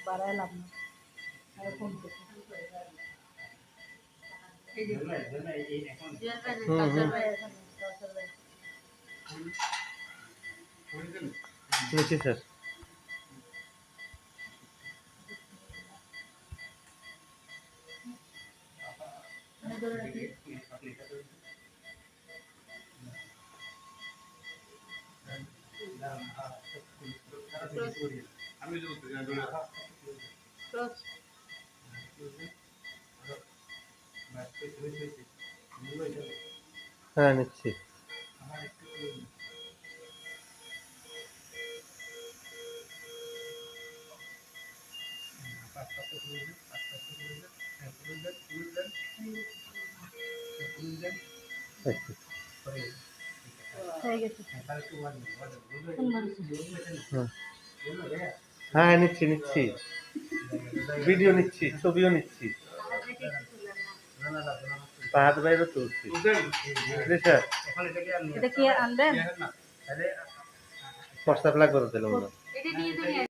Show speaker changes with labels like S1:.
S1: বাড়ায় লাভ না আর কোন থেকে এই যে
S2: নিচ্ছি স্যার। হ্যাঁ নিচ্ছি। হ্যাঁ নিচ্ছি নিচ্ছি, ভিডিও নিচ্ছি, ছবিও নিচ্ছি, হাত বাইরে তুলছি। স্যার
S1: এটা কি আনবেন?
S2: হোয়াটসঅ্যাপ লাগবে তো দিলাম।